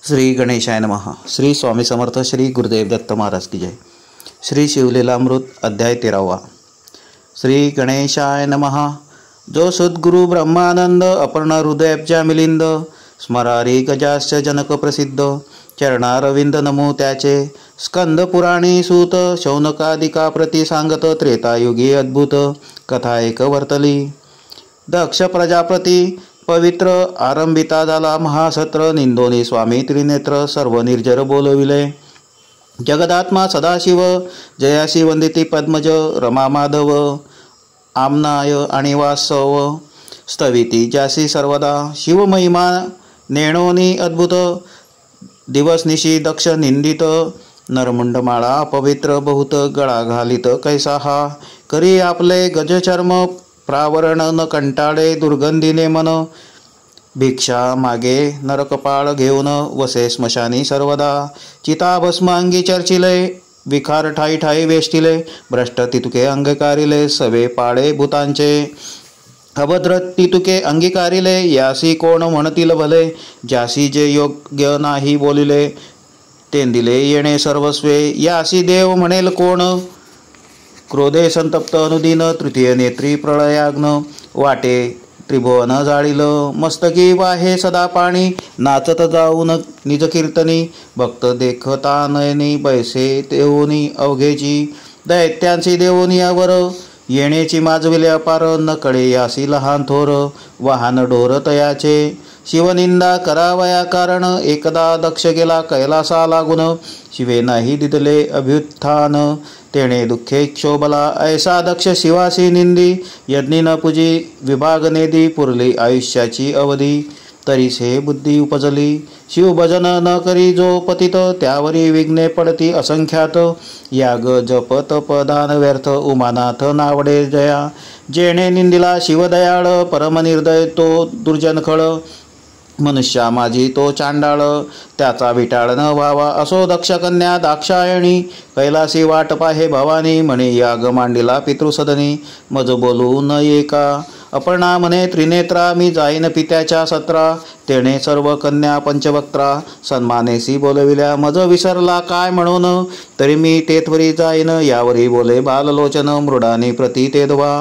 श्री गणेशाय नमः. श्री स्वामी समर्थ. श्री गुरुदेव दत्त महाराज की जय. श्री शिवलीलामृत अध्याय 13. श्री गणेशाय नमः. जो सद्गुरु ब्रह्मानंद अपूर्ण हृदयाब्जा मिलिंद स्मरारी गजास्य जनक प्रसिद्ध चरणारविंद नमो त्याचे स्कंद पुराणी सूत शौनकादिका प्रति सांगत त्रेतायुगी अद्भुत कथा एक वर्तली. दक्ष प्रजापती पवित्र आरंभिता झाला महासत्र निंदोनी स्वामी त्रिनेत्र सर्व निर्जर बोलविले. जगदात्मा सदाशिव जयाशी वंदिती पद्मज रमा माधव आमनाय आणि वासव स्तविती ज्यासी सर्वदा शिवमहिमा नेणोनी अद्भुत दिवसनिशी दक्ष निंदित नरमुंडमाळा पवित्र बहुत गळा घालित कैसा हा करी आपले गजचर्म प्रावरण न कंटाळे दुर्गंधीने मन भिक्षा मागे नरकपाळ घेऊन वसे स्मशानी सर्वदा चिता भस्मांगी चर्चिले विखार ठाई ठाई वेष्टिले भ्रष्ट तितुके अंगीकारिले सवे पाळे भूतांचे अभद्र तितुके अंगीकारिले यासी कोण म्हणतील भले ज्यासी जे योग्य नाही बोलिले तेंदिले येणे सर्वस्वे यासी देव म्हणेल कोण क्रोधे संतप्त अनुदिन तृतीय नेत्री प्रळयाग्न वाटे त्रिभुवन जाळील मस्तकी वाहे सदा पाणी नाचत जाऊन निज कीर्तनी भक्त देखता नयनी बैसे देवोनी अवघेची दैत्यांची देवोनी यावर येण्याची माजविले अपार न कळे यासी लहान थोर वाहन डोर तयाचे शिवनिंदा करावया कारण एकदा दक्ष गेला कैलासा लागून शिवे नाही दिदले अभ्युत्थान तेणे दुःखे क्षोभला ऐसा दक्ष शिवासी निंदी यज्ञी न पूजी विभाग नेदी पुरली आयुष्याची अवधी तरीसे बुद्धी उपजली शिवभजन न करी जो पतित त्यावरी विघ्ने पडती असंख्यात याग जप तप दान व्यर्थ उमानाथ नावडे जया जेणे निंदिला शिवदयाळ परमनिर्दय तो दुर्जनखळ मनुष्या माझी तो चांडाळ त्याचा विटाळ न व्हावा असो दक्ष कन्या दाक्षायणी कैलासी वाट पाहे भवानी म्हणे याग मांडिला पितृसदनी मज बोलू न येका अपर्णा म्हणे त्रिनेत्रा मी जाईन पित्याच्या सत्रा तेणे सर्व कन्या पंचवक्त्रा सन्मानेसी बोलविल्या मज विसरला काय म्हणून तरी मी तेथवरी जाईन यावरी बोले बाललोचन मृडानी प्रति तेदवा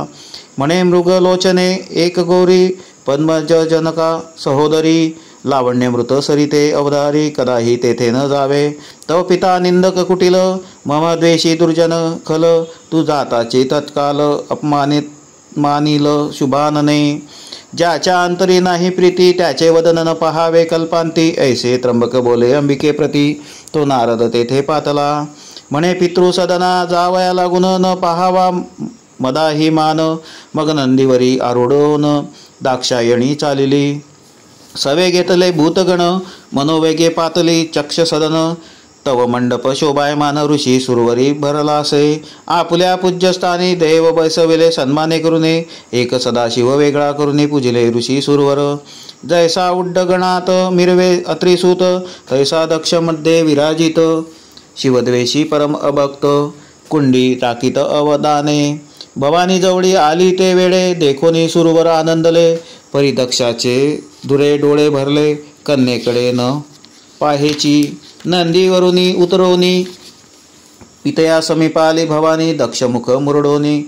म्हणे मृगलोचने एक गौरी पद्मज जनका सहोदरी लावण्यमृत सरिते अवधारी कदाही तेथे न जावे तव पिता निंदक कुटिल मम द्वेषी दुर्जन खल तू जाताची तत्काल अपमानित मानिल शुभानने ज्याच्या अंतरी नाही प्रीती त्याचे वदन न पहावे कल्पांती ऐसे त्र्यंबक बोले अंबिके प्रती तो नारद तेथे पातला म्हणे पितृसदना जावया लागून न पहावा मदाही मान मग नंदीवरी आरूढोन दाक्षायणी चालिली सवे घेतले भूतगण मनोवेगे पातली चक्ष सदन तव मंडप शोभायमान ऋषी सुरवरी भरलासे आपल्या पूज्यस्थानी देव बैसविले सन्माने करुने एक सदाशिव वेगळा करुने पूजिले ऋषी सुरवर जैसा उड्डगणात मिरवे अत्रिसूत तैसा दक्ष मध्ये विराजित शिवद्वेषी परम अभक्त कुंडी टाकीत अवदाने भवानी जवळी आली ते वेळे देखोनी सुरवर आनंदले परिदक्षाचे धुरे डोळे भरले कन्येकडे न पाहेची नंदीवरुनी उतरवनी पितया समीपाली भवानी दक्षमुख मुरडोनी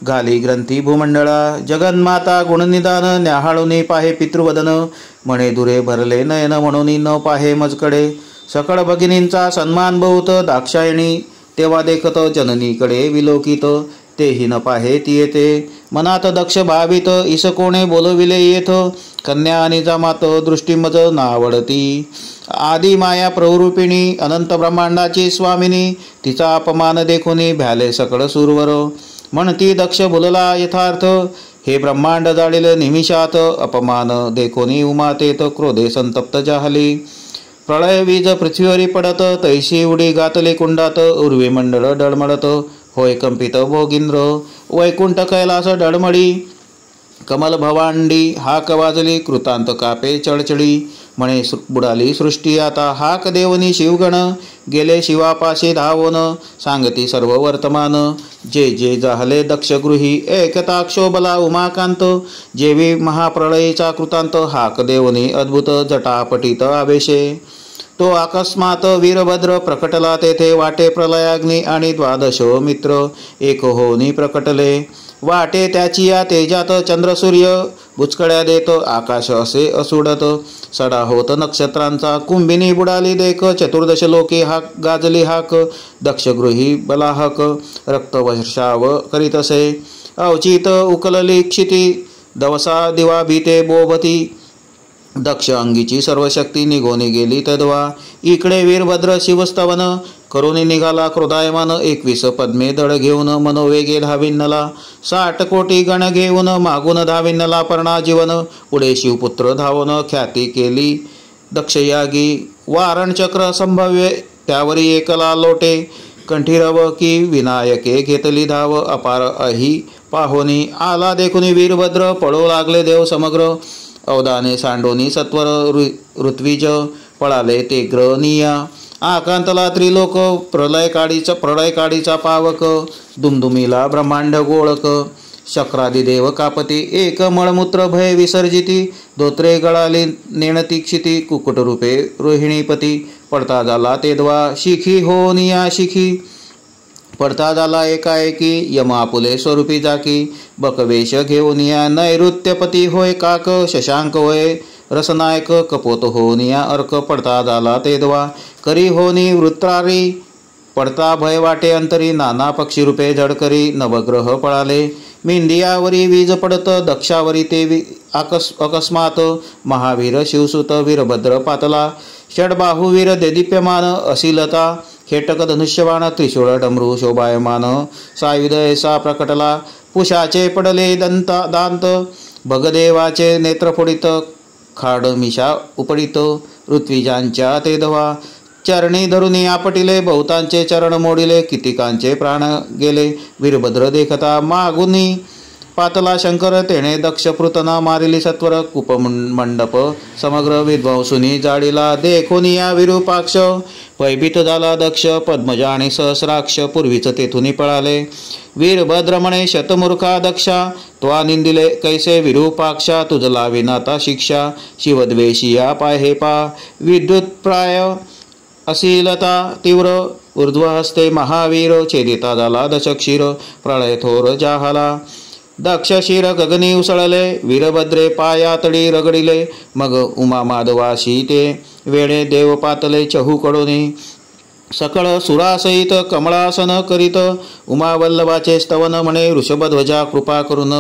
घाली ग्रंथी भूमंडळा जगन्माता गुणनिदान न्याहाळुनी पाहे पितृवदन म्हणे धुरे भरले नयन म्हणून न पाहे मजकडे सकळ भगिनींचा सन्मान बहुत दाक्षायणी तेव्हा देखत जननीकडे विलोकित तेही न पाहे ती येते मनात दक्ष भावित ईस कोणे बोलविले येथ कन्या आणि जमात दृष्टीमज नावडती आदी माया प्रवरूपिणी अनंत ब्रह्मांडाची स्वामिनी तिचा अपमान देखुनी भ्याले सकळ सुरवर म्हणती दक्ष बोलला यथार्थ हे ब्रह्मांड जाळील निमिषात अपमान देखोनी उमातेत क्रोधे संतप्त जाहली प्रळय वीज पृथ्वीवरी पडत तैशी उडी गातले कुंडात उर्वी मंडळ डळमळत होय कंपित भोगिंद्र वैकुंठ कैलास डळमळी कमल भवांडी हाक वाजली कृतांत कापे चळचळी म्हणे बुडाली सृष्टी आता हाक देवनी शिवगण गेले शिवापाशी धावोन सांगती सर्व वर्तमान जे जे जाहले दक्षगृही एकता क्षोभला उमाकांत जेवी महाप्रळयीचा कृतांत हाक देवनी अद्भुत जटापटीत आवेशे तो अकस्मात वीरभद्र प्रकटला तेथे वाटे प्रलयाग्नी आणि द्वादशो मित्र एक होनी प्रकटले वाटे त्याची या तेजात चंद्रसूर्य बुचकड्या देत आकाश असे असुडत सडा होत नक्षत्रांचा कुंभिनी बुडाली देख चतुर्दश लोके हाक गाजली हाक दक्षगृही बलाहक रक्तवर्षाव करीत असे अवचित उकलली क्षिती दवसा दिवा भीते बोभती दक्ष अंगीची सर्व शक्ती निघोनी गेली तद्वा इकडे वीरभद्र शिवस्तवन करुणी निघाला क्रोधायमान 21 पद्मे दड घेऊन मनोवेगे धाविन्नला 60 कोटी गण घेऊन मागून धाविन्नला पर्णा जीवन पुढे शिवपुत्र धावून ख्याती केली दक्षयागी वारणचक्र संभव्य त्यावरी एकला लोटे कंठीरव की विनायके घेतली धाव अपार अही पाहोनी आला देखुनी वीरभद्र पळो लागले देव समग्र अवदाने सांडोनी सत्वर ऋत्विज पळाले ते ग्रनिया आकांतला त्रिलोक प्रलयकाडीचा पावक दुमदुमीला ब्रह्मांड गोळक शक्रादी देव कापती एक मळमूत्र भय विसर्जिती धोत्रे गळाली नेणती क्षिती कुकुट रूपे रोहिणीपती पडता झाला तेद्वा शिखी होनिया शिखी पडता झाला एकाएकी यमापुले स्वरूपी जाकी बकवेश घेऊनिया नैऋत्यपती होय काक शशांक होय रसनायक कपोत होनिया अर्क पडता झाला तेद्वा करी होनी वृत्रारी पडता भय वाटे अंतरी नाना पक्षी रूपे झडकरी नवग्रह पळाले मेंदियावरी वीज पडत दक्षावरी ते अकस्मात महावीर शिवसुत वीरभद्र पातला षडबाहुवीर देदीप्यमान असिलता खेटक धनुष्यबाण त्रिशूळ डमरू शोभायमान सायुध ऐसा प्रकटला पुषाचे पडले दांत भगदेवाचे नेत्र फोडित खाड मिशा उपडित ऋत्विजांच्या ते धवा चरणी धरुनी आपटिले बहुतांचे चरण मोडिले कितिकांचे प्राण गेले वीरभद्र देखता मागुनी पातला शंकर तेणे दक्ष पृतना मारिली सत्वर कुपमंडप समग्र विध्वंसुनी जाळीला देखोनी या विरूपाक्ष भयभीत झाला दक्ष पद्मजा आणि सहस्राक्ष पूर्वीच तेथुनी पळाले वीरभद्र म्हणे शतमूर्खा दक्षा त्वा निंदिले कैसे विरूपाक्षा तुझला विनाता शिक्षा शिवद्वेषिया पाहे पा विद्युत प्राय अशीलता तीव्र ऊर्ध्वहस्ते महावीर छेदिता झाला दशक्षीर प्रळय थोर जाहाला दक्ष शिर गगनी उसळले वीरभद्रे पायातडी रगडिले मग उमा माधवाशी ते वेळे देव पातले चहूकडोनी सकळ सुरासहित कमळासन करीत उमावल्लभाचे स्तवन म्हणे ऋषभध्वजा कृपा करून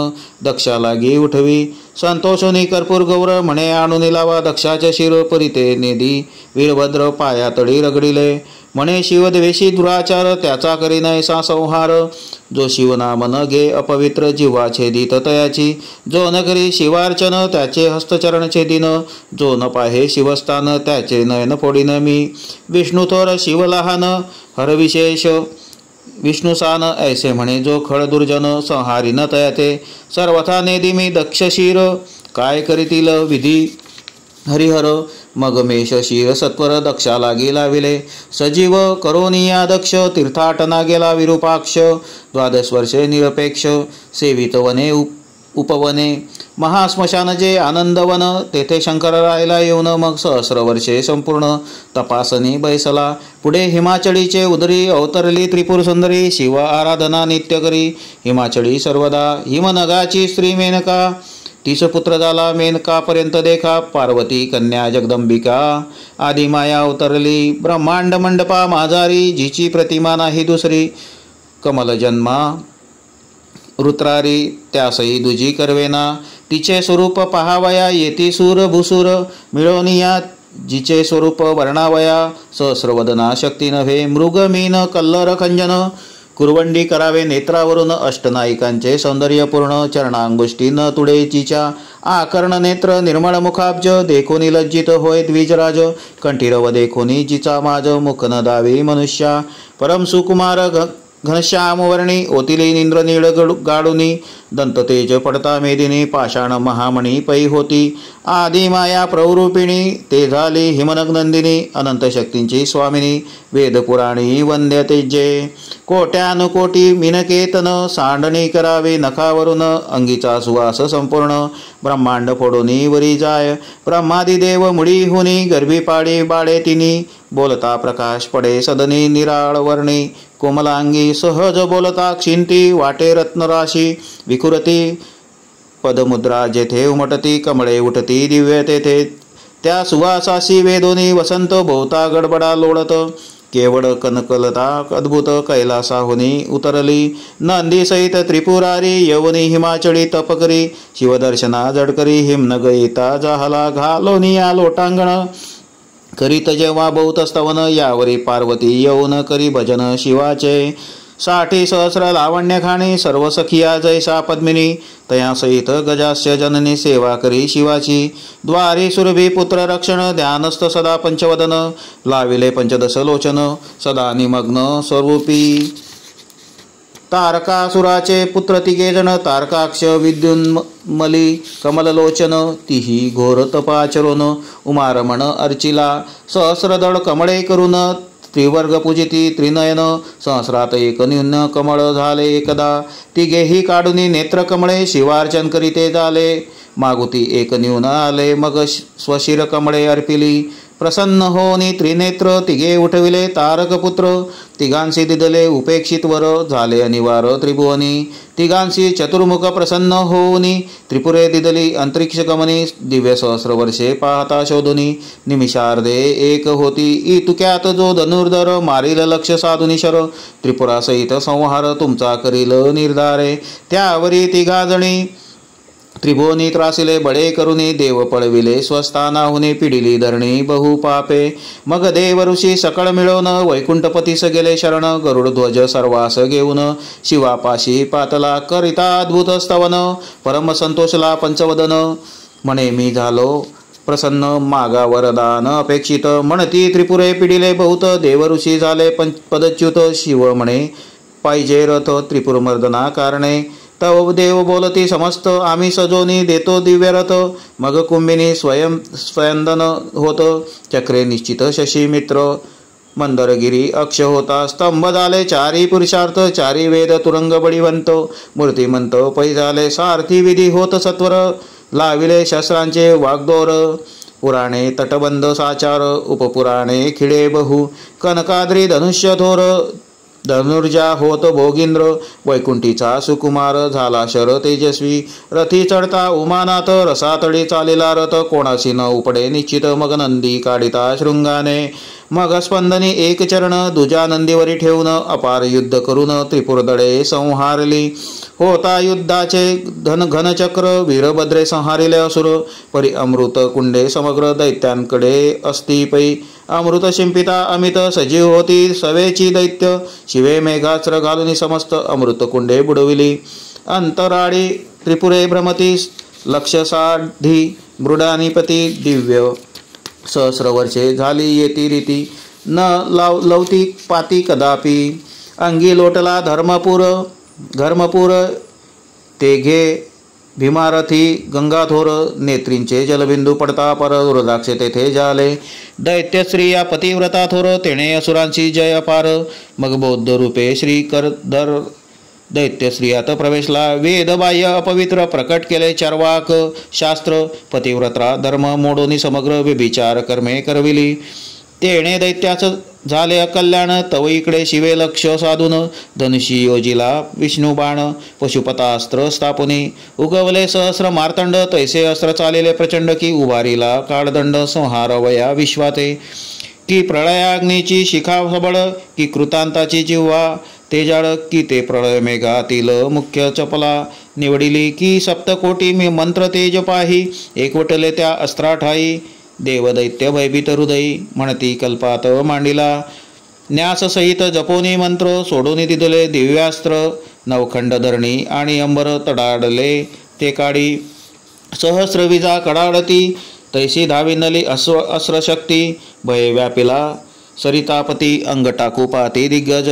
दक्षाला गी उठवी संतोषोनी कर्पूर गौर म्हणे आणून लावा दक्षाचे शिर परिते नेदी वीरभद्र पायातडी रगडिले म्हणे शिवद्वेषी दुराचार त्याचा करी नैसा संहार जो शिवनाम न घे अपवित्र जीवा छेदित तयाची जो न करी शिवार्चन त्याचे हस्तचरण छेदिन जो न पाहे शिवस्थान त्याचे नयन फोडीन मी विष्णू थोर शिव लहान हरविशेष विष्णुसान ऐसे म्हणे जो खळ दुर्जन संहारी न तयाते सर्वथा नेदी मी दक्षशीर काय करीतील विधी हरिहर मग मेष शिर सत्वर दक्षाला गेला विले सजीव करोनिया दक्ष तीर्थाटना गेला विरूपाक्ष 12 वर्षे निरपेक्ष सेवित वने उपवने महाश्मशान जे आनंदवन तेथे शंकर राहिला येऊन मग 1000 वर्षे संपूर्ण तपासनी बैसला पुढे हिमाचळीचे उदरी अवतरली त्रिपुर सुंदरी शिव आराधना नित्य करी हिमाचळी सर्वदा हिमनगाची स्त्री मेनका 30 पुत्र झाला मेनकापर्यंत देखा पार्वती कन्या जगदंबिका आदिमाया अवतरली ब्रह्मांड मंडपा माझारी जिची प्रतिमा नाही दुसरी कमल जन्मा रुत्रारी त्यासई दुजी करवेना तिचे स्वरूप पहावया येती सूर भूसूर मिळवनिया जिचे स्वरूप वर्णावया सहस्रवदना शक्ती नव्हे मृगमीन कल्लर खंजन कुरवंडी करावे नेत्रावरून अष्टनायिकांचे सौंदर्यपूर्ण चरणांगुष्टी न तुडेचीच्या आकर्ण नेत्र निर्मळ मुखाब्ज देखोनी लज्जित होय द्विजराज कंठीरव देखोनी जिचा माज मुख न दावी मनुष्या परम सुकुमार घनश्याम वर्णी ओतिली निंद्र नीळ गाडुनी दंत तेज पडता मेदिनी पाषाण महामणी पै होती आदि माया प्रवरूपिणी ते झाली हिमनगनंदिनी अनंत शक्तींची स्वामिनी वेद पुराणी वंद्य तेजे कोट्यानुकोटी मिनकेतन सांडणी करावे नखावरून अंगीचा सुवास संपूर्ण ब्रह्मांड फोडूनी वरी जाय ब्रह्मादी देव मुडी होनी गर्भी पाडी बाळे तिनी बोलता प्रकाश पडे सदनी निराळ वर्णी कोमलांगी सहज बोलता क्षिंती वाटे रत्नराशी विखुरती पदमुद्रा जेथे उमटती कमळे उठती दिव्य तेथे त्या सुवासासी वेदोनी वसंत भोवता गडबडा लोळत केवळ कनकलता अद्भुत कैलासाहुनी उतरली नंदी सहित त्रिपुरारी यवनी हिमाचळी तपकरी शिवदर्शना जडकरी हिमनग येता जाहला घालोनी या लोटांगण करीत जेव्हा बहुत स्तवन यावरी पार्वती येऊन करी भजन शिवाचे 60 सहस्र लावण्य खाणी सर्व सखिया जैसा पद्मिनी तया सहित गजास्य जननी सेवा करी शिवाची द्वारी सुरभी पुत्र रक्षण ध्यानस्थ सदा पंचवदन लाविले पंचदश लोचन सदा निमग्न स्वरूपी तारकासुराचे पुत्र तिघे जण तारकाक्ष विद्युन्मली कमललोचन तिही घोर तपाचरून उमारमण अर्चिला सहस्रदळ कमळे करून त्रिवर्ग पूजिती त्रिनयन सहस्रात एक न्यून कमळ झाले एकदा तिघेही काढुनी नेत्र कमळे शिवार्चन करीते झाले मागुती एक न्यून आले मग स्वशिर कमळे अर्पिली प्रसन्न होनी त्रिनेत्र तिघे उठविले तारकपुत्र तिघांसी दिदले उपेक्षित वर झाले अनिवार त्रिभुवनी तिघांसी चतुर्मुख प्रसन्न होनी त्रिपुरे दिदली अंतरिक्ष गमनी दिव्य सहस्र वर्षे पाहता शोधुनी निमिषार्धे एक होती इतुक्यात जो धनुर्धर मारील लक्ष साधुनी शर त्रिपुरा सहित संहार तुमचा करील निर्धारे त्यावरी तिघाजणी त्रिभुवनी त्रासिले बडे करुनी देव पळविले स्वस्थानाहुनी पिडिली धरणी बहु पापे मग देव ऋषी सकळ मिळवून वैकुंठपतीस गेले शरण गरुड ध्वज सर्वास घेऊन शिवापाशी पातला करिता अद्भुत स्तवन परम संतोषला पंचवदन म्हणे मी झालो प्रसन्न मागा वरदान अपेक्षित म्हणती त्रिपुरे पिडिले बहुत देव ऋषी झाले पदच्युत शिव म्हणे पाहिजे रथ त्रिपुरमर्दना कारणे तव देव बोलती समस्त आम्ही सजोनी देतो दिव्य रथ मग कुंभिनी स्वयंदन होत चक्रे निश्चित शशी मित्र मंदरगिरी अक्ष होता स्तंभ झाले चारी पुरुषार्थ चारी वेद तुरंग बळीवंत मूर्तिमंत पै झाले सारथी विधी होत सत्वर लाविले शस्त्रांचे वाग्दोर पुराणे तटबंध साचार उपपुराणे खिडे बहु कनकाद्री धनुष्य थोर धनुर्जा होत भोगींद्र वैकुंठीचा सुकुमार झाला शर तेजस्वी रथी चढता उमानाथ रसातळी चालेला रथ कोणासी न उपडे निश्चित मग नंदी काढिता शृंगाने मग स्पंदनी एक चरण दुजा नंदीवरी ठेवून अपार युद्ध करून त्रिपुरदळे संहारली होता युद्धाचे घनचक्र वीरभद्रे संहारिले असुर परी अमृत कुंडे समग्र दैत्यांकडे असती पै अमृत शिंपिता अमित सजीव होती सवेची दैत्य शिवे मेघास्त्र घालून समस्त अमृत कुंडे बुडविली अंतराळी त्रिपुरे भ्रमती लक्ष साधी मृडानिपती दिव्य सहस्र वर्षे झाली येती रीती न लवती पाती कदापि अंगी लोटला धर्मपूर तेघे भीमारथी गंगाधोर नेत्रींचे जलबिंदू पडता पर रुद्राक्ष तेथे झाले दैत्य स्त्रिया पतिव्रता थोर तेणे असुरांची जय अपार मग बौद्ध रूपे श्री करधर दैत्य स्त्रियात प्रवेशला वेद बाह्य अपवित्र प्रकट केले चार्वाक शास्त्र पतिव्रता धर्म मोडोनी समग्र व्यभिचार कर्मे करविली तेणे दैत्याच झाले अकल्याण तव इकडे शिवे लक्ष साधून धनुषी योजिला विष्णू बाण पशुपतास्त्र स्थापुनी उगवले सहस्र मार्तंड तैसे अस्त्र चालेले प्रचंड की उभारीला काळदंड संहार वया विश्वाते की प्रळयाग्नीची शिखा सबळ की कृतांताची जिव्हा तेजाळ की ते प्रळय मेघातील मुख्य चपला निवडिली की सप्तकोटी मी मंत्र तेज पाही एकवटले त्या अस्त्राठाई देवदैत्य भयभीत हृदयी म्हणती कल्पात मांडिला न्यास सहित जपोनी मंत्र सोडून दिदले दिव्यास्त्र नवखंड धरणी आणि अंबर तडाडले ते काढी सहस्र विजा कडाडती तैसी धाविनली अस्त्रशक्ती भय व्यापिला सरितापती अंग टाकू पाती दिग्गज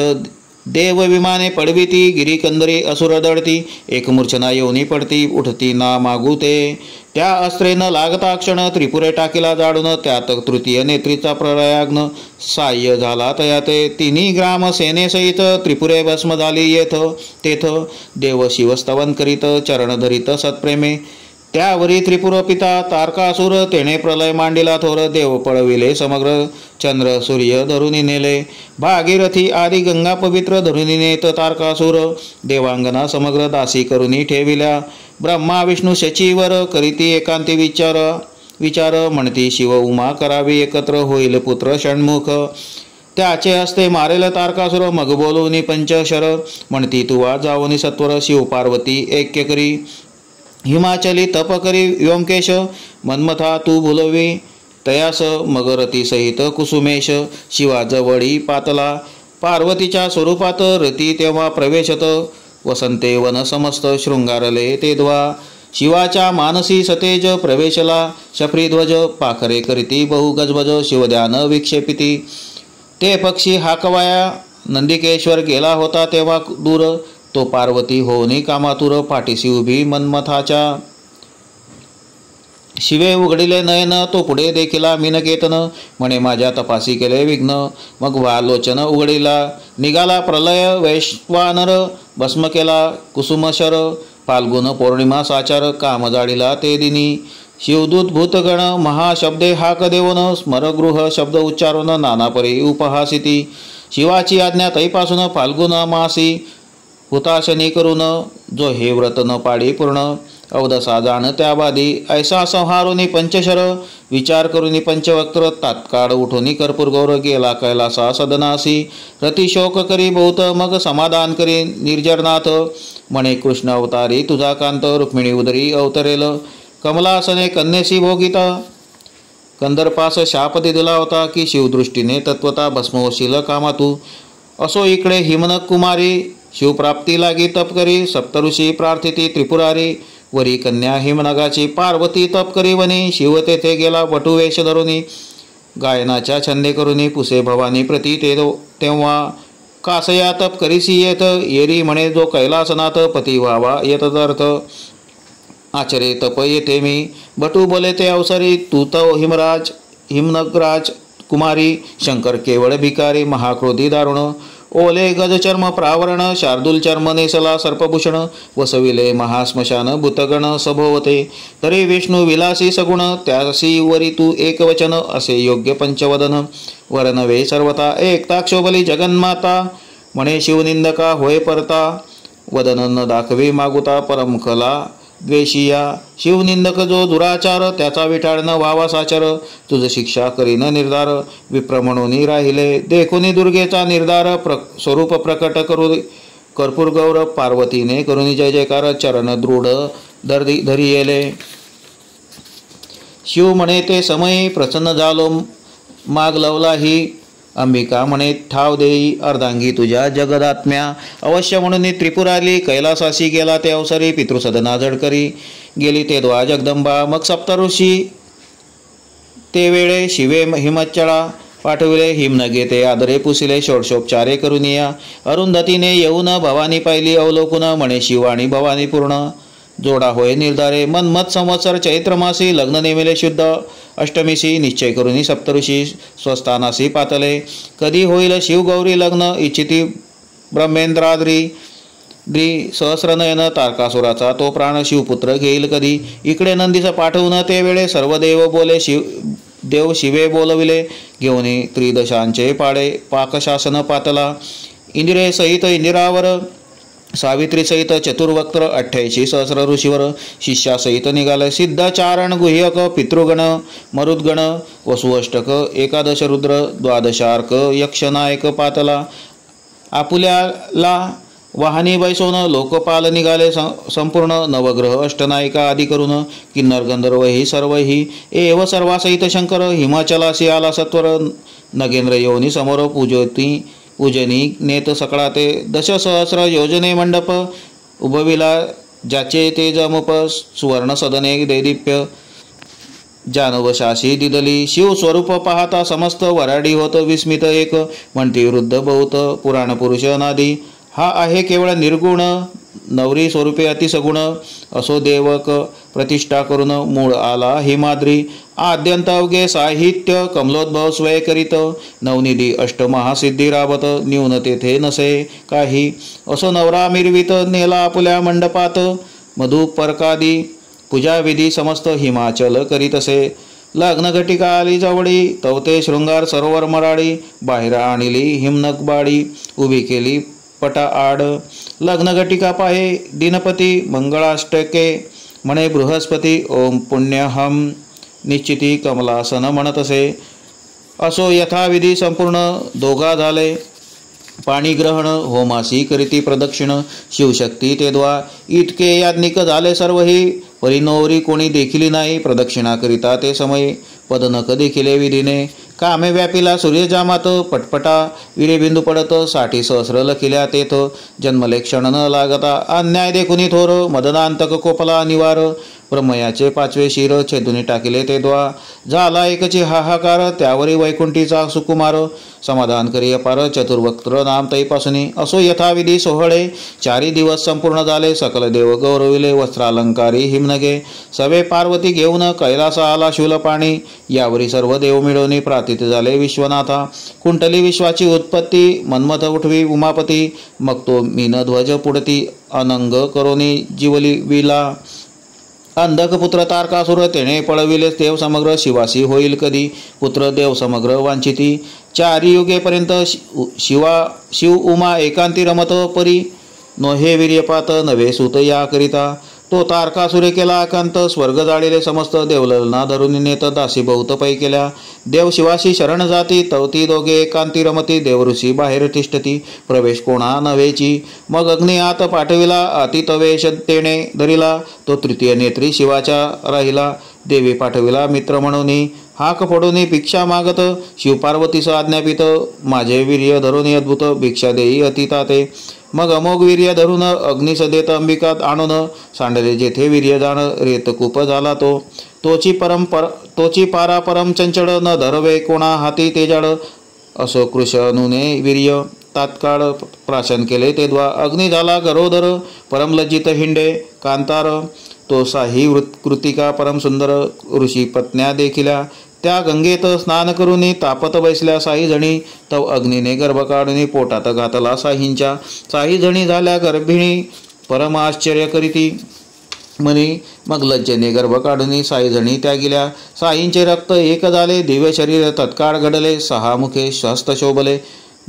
देव विमाने पडविती, गिरीकंदरी असुर दळती, एकमूर्छना येऊनी पडती, उठती ना मागुते, त्या अस्त्रे न लागता क्षण, त्रिपुरे टाकीला जाडून, त्यात तृतीय नेत्रीचा प्रलयाग्न, साह्य झाला तयाते, तिन्ही ग्राम सेनेसहित, त्रिपुरे भस्म झाली येथ तेथ, देव शिवस्तवन करीत, चरण धरीत सत्प्रेमे, त्यावरी त्रिपुर पिता तारकासुर, तेने प्रलय मांडिला थोर, देव पळविले समग्र, चंद्र सूर्य धरुनी नेले, भागीरथी आदी गंगा पवित्र, धरुनी नेत तारकासुर, देवांगना समग्र दासी करुनी ठेविल्या, ब्रह्मा विष्णू शचीवर, करीती एकांती विचार, म्हणती शिव उमा करावी एकत्र, होईल पुत्र षण्मुख, त्याचे हस्ते मारेल तारकासुर, मग बोलवनी पंचशर, म्हणती तुवा जावनी सत्वर, शिव पार्वती ऐक्य करी, हिमाचली तप करी व्योमकेश, मन्मथा तू भुलवी तयास, मगरती सहित कुसुमेश, शिवाजवळी पातला, पार्वतीच्या स्वरूपात, रती तेव्हा प्रवेशत, वसंते वन समस्त, शृंगारले ते द्वा, शिवाच्या मानसी सतेज, प्रवेशला शफरीध्वज, पाखरे करीती बहु गजबज, शिवध्यान विक्षेपिती, ते पक्षी हाकवाया, नंदिकेश्वर गेला होता तेव्हा दूर, तो पार्वती होनी कामातुर, पाठीशी उभी मन्मथाच्या, शिवे उघडिले नयन, तो पुढे देखिला मिनकेतन, म्हणे माझ्या तपासी केले विघ्न, मग वालोचन उघडिला, निघाला प्रलय वैश्वानर, भस्म केला कुसुमशर, फाल्गुन पौर्णिमा साचार, काम जाडिला ते दिनी, शिवदूत भूतगण महाशब्दे हाक देऊन, स्मरगृह शब्द उच्चारून, नानापरी उपहासिती, शिवाची आज्ञा तैपासून, फाल्गुन मासी हुताशनी करून, जो हे व्रत न पाडी पूर्ण, अवदसा जाण त्याबादी, ऐसा संहारोनी पंचशर, विचार करुनी पंचवक्त्र, तात्काळ उठोनी कर्पूर गौर, गेला कैलासा सदनासी, रतिशोक करी बहुत, मग समाधान करी निर्जरनाथ, म्हणे कृष्ण अवतारी तुझा कांत, रुक्मिणी उदरी अवतरेल, कमलासने कन्येसी भोगिता, कंदर्पास शाप दिला होता, की शिवदृष्टीने तत्वता भस्म होशील कामा तू, असो इकडे हिमनक कुमारी, शिवप्राप्ती लागी तप करी, सप्तऋषी प्रार्थिती त्रिपुरारी, वरी कन्या हिमनगाची, पार्वती तप करी वनी, शिव तेथे गेला वटुवेश धरुनी, गायनाच्या छंदे करुनी, पुसे भवानी प्रती तेव्हा, कासया तप करीसी येत, येरी म्हणे जो कैलासनाथ, पती व्हावा येतदर्थ, आचरे तप येते मी, बटू बोले ते अवसरी, तू तो हिमनगराज कुमारी, शंकर केवळ भिकारी, महाक्रोधी दारुण, ओले गजचर्म प्रावरण, शार्दूल चर्म नेसला सर्पभूषण, वसविले महाश्मशान भूतगण सभोवते, तरी विष्णू विलासी सगुण, त्यासी वरी तू एकवचन, असे योग्य पंचवदन, वरनवे सर्वता एकता क्षोभली जगन्माता, म्हणे शिवनिंदका होय परता, वदन न दाखवी मागुता, परमखला द्वेषिया, शिवनिंदक जो दुराचार, त्याचा विटाळ न व्हावा साचार, तुझ शिक्षा करीन निर्धार, विप्र म्हणून राहिले, देखुनी दुर्गेचा निर्धार, स्वरूप प्रकट करू कर्पूर गौर, पार्वतीने करुनी जय जयकार, चरण दृढ धरी येले, शिव म्हणे ते समयी, प्रसन्न झालो माग लवलाही, अंबिका म्हणे ठाव देई, अर्धांगी तुझ्या जगदात्म्या, अवश्य म्हणून त्रिपुराली, कैलासाशी गेला ते अवसरी, पितृसदना झडकरी, गेली ते द्वा जगदंबा, मग सप्तऋषी ते वेळे, शिवे हिमच्चळा पाठविले, हिमनगे ते आदरे पुसिले, षोडशोपचारे करुनिया, अरुंधतीने येऊन भवानी पाहिली अवलोकुन, म्हणे शिव आणि भवानी पूर्ण, जोडा होय निर्धारे, मनमत संवत्सर चैत्रमासी, लग्न नेमिले शुद्ध अष्टमीसी, निश्चय करुनी सप्तऋषी स्वस्थानासी पातले, कधी होईल शिवगौरी लग्न, इच्छिती ब्रह्मेंद्राद्री सहस्रनयन, तारकासुराचा तो प्राण, शिवपुत्र घेईल कधी, इकडे नंदीस पाठवून ते वेळे, सर्व देव बोले देव शिवे बोलविले, घेऊन त्रिदशांचे पाडे, पाकशासन पातला, इंदिरे सहित इंदिरावर, सावित्री सहित चतुर्वक्त्र, 88 सहस्र ऋषीवर, शिष्यासहित निघाले, सिद्धचारण गुह्यक, पितृगण मरुद्गण, वसुअष्टक, 11 रुद्र, 12 यक्षनायक पातला, आपुल्याला वाहनी बैसोन, लोकपाल निघाले संपूर्ण, नवग्रह अष्टनायिका आदी करून, किन्नर गंधर्व ही सर्व ही, एव सर्वासहित शंकर, हिमाचलासी आला सत्वर, नगेंद्र योनी समोर पूजनी नेत सकळा ते, दशसहस्र योजने मंडप उभविला, ज्याचे तेजमुप, सुवर्ण सदने दैदिप्य, जानवशाशी दिदली शिव स्वरूप पाहता समस्त वराडी होत विस्मित एक म्हणती वृद्ध बहुत पुराण पुरुष अनादी हा आहे केवळ निर्गुण नवरी स्वरूपे अतिसगुण असो देवक प्रतिष्ठा करून मूळ आला हिमाद्री आद्यंत अवघे साहित्य कमलोद्भव स्वय करीत नवनिधी अष्टमहासिद्धी रावत न्यून तेथे नसे काही असो नवरा मिरवित नेला आपल्या मंडपात मधुपर्कादी पूजाविधी समस्त हिमाचल करीत असे लग्न घटिका आली जवळी तवते शृंगार सरोवर मराळी बाहेर आणली हिमनकबाडी उभी केली पटा आड लग्न घटिका पाहे दिनपती मंगळाष्टके म्हणे बृहस्पती ओम पुण्यहम निश्चिती कमलासन म्हणत असे असो यथाविधी संपूर्ण दोघा झाले पाणी ग्रहण होमासी करीती प्रदक्षिण शिवशक्ती ते द्वा इतके याज्ञिक झाले सर्वही परिनोवरी कोणी देखिली नाही प्रदक्षिणा करिता ते समयी पदनक देखिले विधीने कामे व्यापिला सूर्यजामात पटपटा विरेबिंदू पडत 60 सहस्र लखिल्या तेथ जन्मले क्षण न लागता अन्याय देखुनी थोर मदनांतक कोपला निवार प्रमयाचे 5वे शिर छेदुनी टाकिले ते द्वा झाला एकची हाहाकार त्यावरी वैकुंठीचा सुकुमार समाधान करी अपार चतुर्वक्त्र नाम तैपासुनी असो यथाविधी सोहळे 4 दिवस संपूर्ण झाले सकल देव गौरविले वस्त्रालंकारी हिमनगे सवे पार्वती घेऊन कैलास आला शूलपाणी यावरी सर्व देव मिळवणी प्रार्थित झाले विश्वनाथा कुंटली विश्वाची उत्पत्ती मनमथ उठवी उमापती मग तो मीन ध्वज पुढती अनंग करोनी जीवली विला अंधक पुत्र तारकासुर तेने पळविले देव समग्र शिवासी होईल कधी पुत्र देव समग्र वांछिती 4 युगेपर्यंत शिव उमा एकांती रमत परी नोहे वीर्यपात नवे सूत या करिता तो तारकासुरे केला आकांत स्वर्ग जाळिले समस्त देवललना धरून नेत दासी बहुत पै केल्या देव शिवाशी शरण जाती तवती दोघे एकांती रमती देव ऋषी बाहेर तिष्ठती प्रवेश कोणा नव्हेची मग अग्नी आत पाठविला अतितवेश तेने धरिला तो तृतीय नेत्री शिवाच्या राहिला देवी पाठविला मित्र म्हणून हाक फोडून भिक्षा मागत शिवपार्वतीस आज्ञापित माझे वीर्य धरून अद्भुत भिक्षा देई अतिताते मग अमोघ वीर्य धरून अग्निसदेत अंबिकात आणून सांडले जेथे वीर्य जाण रेतकूप झाला तोची पारा परम चंचळ न धरवे कोणा हाती तेजाळ असो कृष्णुने वीर्य तात्काळ प्राशन केले ते द्वा अग्नी झाला गरोदर परम लज्जित हिंडे कांतार तो साही कृतिका परम सुंदर ऋषी पत्न्या देखिल्या त्या गंगेत स्नान करून तापत बसल्या 6 जणी तव अग्नीने गर्भ काढून पोटात घातला साहींच्या 6 जणी झाल्या गर्भिणी परम आश्चर्य करीती म्हणी मग लज्जेने गर्भ काढून 6 जणी त्या गेल्या साहींचे रक्त एक झाले दिव्य शरीर तत्काळ घडले 6 मुखे हस्त शोभले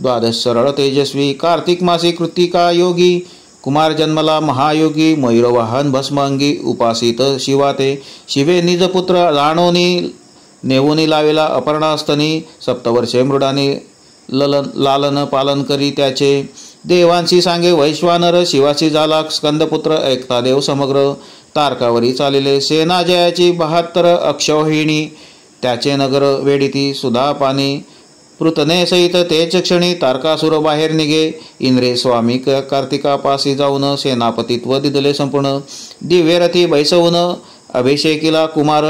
12 सरळ तेजस्वी कार्तिक मासी कृतिका योगी कुमार जन्मला महायोगी मयूरवाहन भस्मांगी उपासित शिवाते शिवे निजपुत्र राणोनी नेवोनी लावेला अपर्णास्तनी 7 वर्षे मृडानी लालन पालन करी त्याचे देवांशी सांगे वैश्वानर शिवाशी झाला स्कंदपुत्र ऐकता देव समग्र तारकावरी चालिले सेना जयाची 72 अक्षौहिणी त्याचे नगर वेडिती सुधा पाणी पृतने सहित तेच क्षणी तारकासुर बाहेर निघे इंद्रे स्वामी कार्तिकापासी जाऊन सेनापतित्व दिदले संपूर्ण दिव्यरथी बैसवून अभिषेकीला कुमार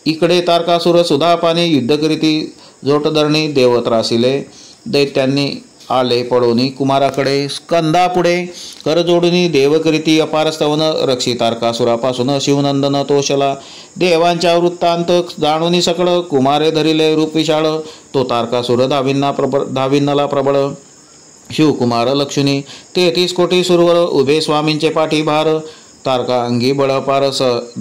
इकडे तारकासुर सुधा पाणी युद्ध करीती जोटधरणी देव त्रासिले दैत्यांनी आले पळोनी कुमाराकडे स्कंदा पुढे कर जोडूनी देव करीती अपार स्तवन रक्षी तारकासुरापासून शिवनंदन तोषला देवांच्या वृत्तांत जाणूनी सकळ कुमारे धरिले रूप विशाळ तो तारकासुर धाविन्नला प्रबळ शिवकुमार लक्ष्मी 33 कोटी सुरवर उभे स्वामींचे पाठी भार तारका अंगी बळपार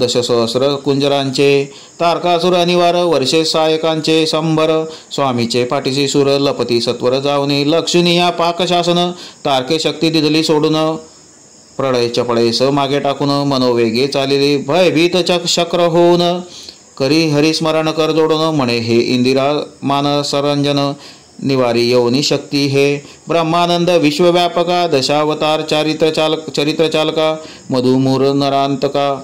10 सहस्र कुंजरांचे तारकासुर अनिवार वर्षे सायकांचे 100 स्वामीचे पाठीशी सुर लपती सत्वर जाऊनी लक्ष्मी या पाकशासन तारके शक्ती दिदली सोडून प्रळय चपळेस मागे टाकून मनोवेगे चालिली भयभीत चक्र होऊन करी हरिस्मरण कर जोडून म्हणे हे इंदिरा मानसरंजन निवारी यौनी शक्ती हे ब्रह्मानंद विश्वव्यापका दशावतार चरित्र चालका मधुमूर नरांतका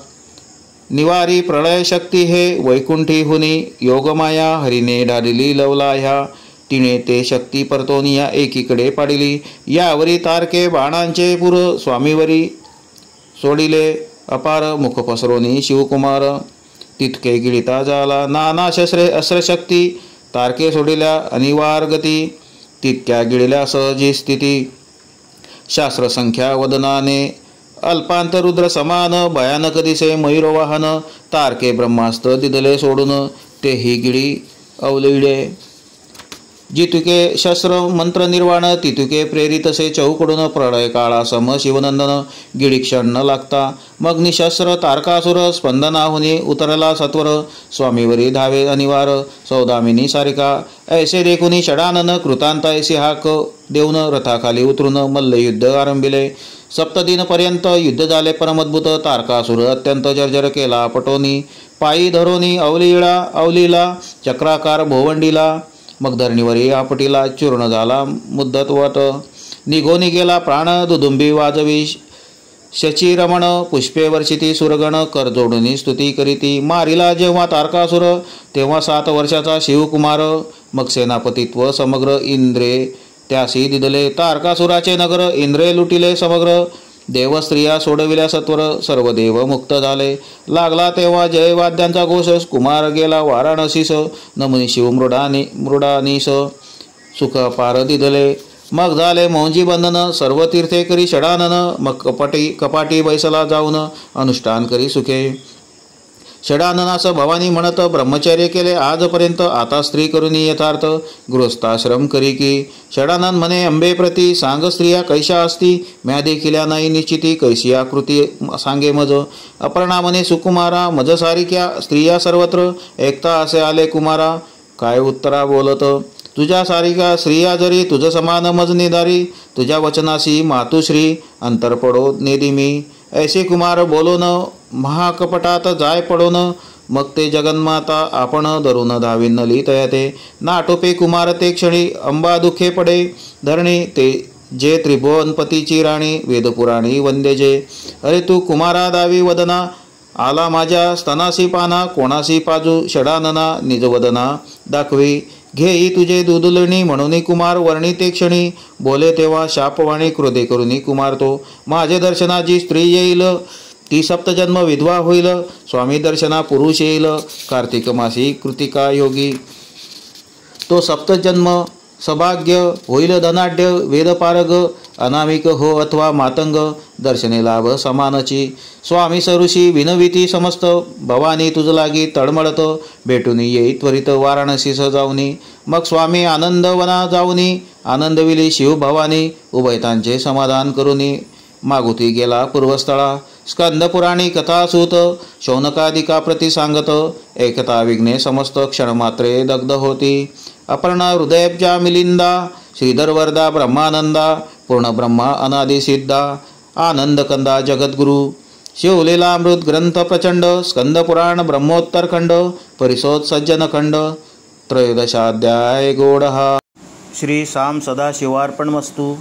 निवारी प्रलय शक्ती हे वैकुंठी हुनी योगमाया हरिने डारिली लवला ह्या तिने ते शक्ती परतोनिया एकीकडे पाडिली यावरी तारके बाणांचे पुर स्वामीवरी सोडिले अपार मुख पसरोनी शिवकुमार तितके गिळिता झाला नाना शस्त्रे अस्त्रशक्ती, तारके सोडिल्या अनिवार गती, तितक्या गिळल्या सहजी स्थिती, शास्त्रसंख्या वदनाने अल्पांत रुद्र समान, भयानक दिसे मयूरवाहन, तारके ब्रह्मास्त्र दिदले सोडून, तेही गिळी अवलिळे, जितुके शस्त्र मंत्र निर्वाण, तितुके प्रेरितसे चहूकडून, प्रळय काळा सम शिवनंदन, गिळी क्षण न लागता, मग निशस्त्र तारकासुर, स्पंदनाहुनी उतरला सत्वर, स्वामीवरी धावे अनिवार, सौदामिनी सारिका, ऐसे देखुनी षडानन, कृतांत ऐसी हाक देऊन, रथाखाली उतरून मल्लयुद्ध आरंभिले, सप्तदिनपर्यंत युद्ध झाले परमद्भुत, तारकासुर अत्यंत जर्जर केला पटोनी, पायी धरोनी अवलीला चक्राकार भोवंडीला, मग धरणीवरी आपटीला चूर्ण झाला मुद्दतवत, निघोनी गेला प्राण दुदुंबी वाजवी, शची रमण पुष्पे वर्षिती सुरगण, कर जोडूनी स्तुती करीती, मारिला जेव्हा तारकासुर तेव्हा 7 वर्षाचा शिवकुमार, मग सेनापतित्व समग्र इंद्रे त्यासी दिदले, तारकासुराचे नगर इंद्रे लुटिले समग्र, देव स्त्रिया सोडविल्या सत्वर, सर्व देव मुक्त झाले, लागला तेव्हा जयवाद्यांचा घोष, कुमार गेला वाराणसीस, नमुनी शिव मृडानीस, सुख पार दिदले, मग झाले मौंजी बंधन, सर्व तीर्थे करी षडानन, मग कपाटी बैसला जाऊन, अनुष्ठान करी सुखे, षडाननास भवानी म्हणत, ब्रह्मचर्य केले आजपर्यंत, आता स्त्री करुनी यथार्थ, गृहस्थाश्रम करी की, षडानन म्हणे अंबे प्रती, सांग स्त्रिया कैशा असती, म्या देखिल्या नाही निश्चिती, कैशी आकृती सांगे मज, अपर्णा म्हणे सुकुमारा, मज सारिक्या स्त्रिया सर्वत्र, एकता असे आले कुमारा, काय उत्तरा बोलत, तुझ्या सारिका स्त्रिया जरी, तुझ समान मज निधारी, तुझ्या वचनासी मातुश्री, अंतर पडो नेदिमी, ऐसे कुमार बोलोन महाकपटात जाय पडोन, मग ते जगन्माता आपण धरून धावीन लिहितयते, नाटोपे कुमार ते क्षणी, अंबा दुखे पडे धरणी, ते जे त्रिभुवनपतीची राणी, वेदपुराणी वंदे जे, अरे तू कुमारा दावी वदना, आला माझ्या स्तनासी पाना, कोणासी पाजू षडानना, निजवदना दाखवी, घेई तुझे दुदुलणी, म्हणून कुमार वर्णी ते क्षणी, बोले तेव्हा शापवाणी, क्रोधे करुनी कुमार तो, माझे दर्शनाची स्त्री येईल, ती सप्तजन्म विधवा होईल, स्वामी दर्शना पुरुष येईल, कार्तिक मासी कृतिका योगी, तो सप्तजन्म सभाग्य होईल धनाढ्य, वेदपारग अनामिक हो अथवा मातंग, दर्शने लाभ समानची, स्वामी सऋषी विनविती समस्त, भवानी तुझ लागी तळमळत, भेटून येई त्वरित वाराणसीस जाऊनी, मग स्वामी आनंदवना जाऊनी, आनंदविली शिव भवानी, उभयतांचे समाधान करुनी, मागुती गेला पूर्वस्थळा, स्कंद पुराणी कथा सूत, शौनकादिका प्रति सांगत, एकता विघ्ने समस्त क्षणमात्रे दग्ध होती, अपर्णा हृदयब्जा मिलिंदा, श्रीधर वरदा ब्रह्मानंदा, पूर्ण ब्रह्मा अनादि सिद्धा, आनंद कंदा जगद्गुरु, शिवलीलामृत ग्रंथ प्रचंड, स्कंद पुराण ब्रह्मोत्तरखंड, परिसोद सज्जन खंड, 13 अध्याय गोडहा. श्री साम सदाशिवार्पणमस्तु.